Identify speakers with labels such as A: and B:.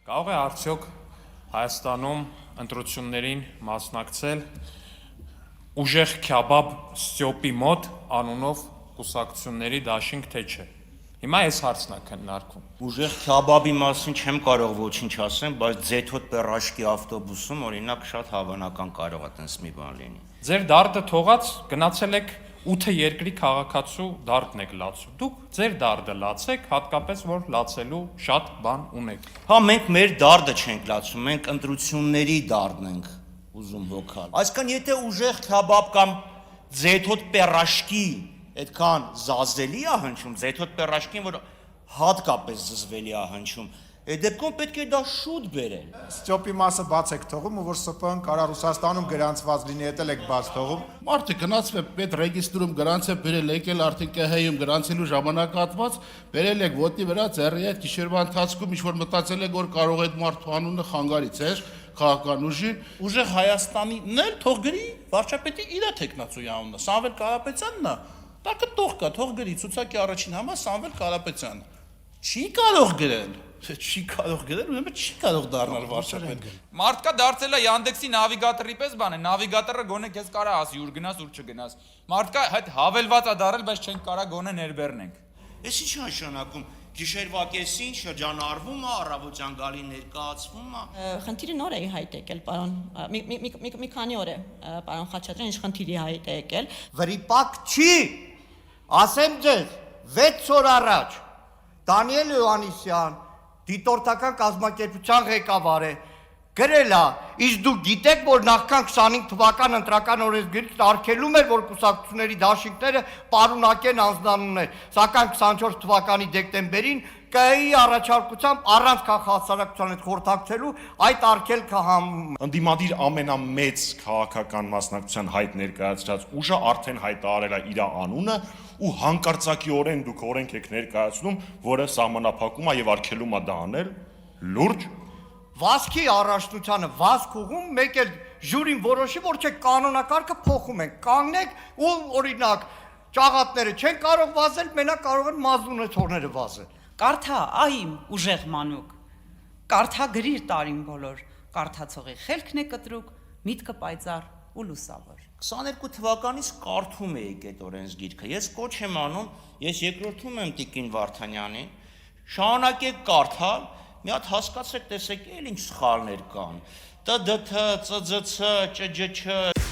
A: Կարող է արդյոք Հայաստանում ընտրություններին մասնակցել ուժեղ քյաբաբ Ստյոպի մոտ անունով կուսակցությունների դաշինք թե չէ։ Հիմա այս հարցն է քննարկվում։
B: Ուժեղ քյաբաբի մասին չեմ կարող ոչինչ ասեմ, բայց ձեթոտ պերաշկի ավտոբուսում օրինակ շատ հավանական կարող է տես մի բան լինի։
A: Ձեր դարդը թողած գնացել եք 8 երկրի քաղաքացու դարդն եք լացում։ Դուք ձեր դարդը լացեք, հատկապես որ լացելու շատ բան ունեք։
B: Հա մենք մեր դարդը չենք լացում, մենք ընտրությունների դարդն ենք ուզում հոգալ։ Այսինքն եթե ուժեղ քյաբաբ կամ ձեթոտ պերաշկի այդքան զազելի է հնչում, ձեթոտ պերաշկին, որ հատկապես զզվելի է հնչում, այդ դեպքում պետք է դա շուտ բերել։
C: Ստյոպի մասը բաց եք թողում ու որ ՍՊԸ-ն կարա Ռուսաստանում գրանցված լինի, էդ էլ եք բաց թողում։
D: Մարդը գնացել է պետ ռեգիստրում գրանցել բերել եկել արդեն ԿՀ-ում գրանցելու ժամանակահատված, բերել եք ոտի վրա ձեռի հետ գիշերվա ընթացքում ինչ որ մտածել եք որ կարող է այդ մարդու անունը խանգարից էր քաղաքական ուժին,
E: ուժեղ Հայաստանին էլ թող գրի վարչապետի իր տեխնացուի անունը, Սամվել Կարապետյանն է, դա կտող կա, թող գրի ցուցակի առաջին համա Սամվել Կարապետյանը։ Չի կարող գրել, ուրեմն չի կարող դառնալ վարչապետ։
F: Մարդկա դարձել է Yandex-ի նավիգատորի պես բան է, նավիգատորը գոնե քեզ կարա ասի ուր գնաս, ուր չգնաս։ Մարդկա հետ հավելված է դարել, բայց չենք կարա գոնե ներբեռնենք։
B: Էս ի՞նչ է նշանակում։ Գիշերվա կեսին շրջանառվում է, առավոտյան գալի ներկայացվում է։
G: Խնդիրը նոր է հայտ եկել, պարոն, մի քանի օր է, պարոն Խաչատրյան, ինչ խնդիրի հայտ է եկել։
H: Վրիպակ չի, ասեմ ձեզ, 6 օր առաջ Դանիել Հովհաննիսյան, դիտորդական կազմակերպության ղեկավար է, գրել է, իսկ դուք գիտեք, որ նախքան 25 թվական ընտրական օրենսգիրքն արգելում էր, որ կուսակցությունների դաշինքները պարունակեն անձնանուններ, սակայն 24 թվականի դեկտեմբերին ԿԸ-ի առաջարկությամբ առանց քաղաքացիական հետ խորհրդակցելու այդ արգելքը
I: Ընդդիմադիր ամենամեծ քաղաքական մասնակցության հայտ ներկայացրած ուժը արդեն հայտարարել է իր անունը ու հանկարծակիորեն դուք օրենք եք ներկայացնում, որը սահմանափակում է եւ արգելում է դա անել, լուրջ
H: Վազքի առաջնությանը վազք ուղում, մեկ էլ ժյուրին որոշի, որ չէ կանոնակարգը փոխում են, կանգնեք ու օրինակ ճաղատները չեն կարող վազել, մենակ կարող են մազունեթորները վազել։
J: Կարթա այմ ուժեղ մանուկ, կարթա գրիր տարին բոլոր, կարթացողի խելքն է կտրուկ, միտքը պայծառ ու լուսավոր։
B: 22 թվականից կարդում էիք այդ օրենսգիրքը, ես կոչ եմ անում, ես երկրորդում եմ Տիկին Վարդանյանին, շարունակեք կարդալ, մի հատ հասկացեք, տեսեք էլ ինչ սխալներ կան, ՏԴԹ, ԾՁՑ, ՃՋՉ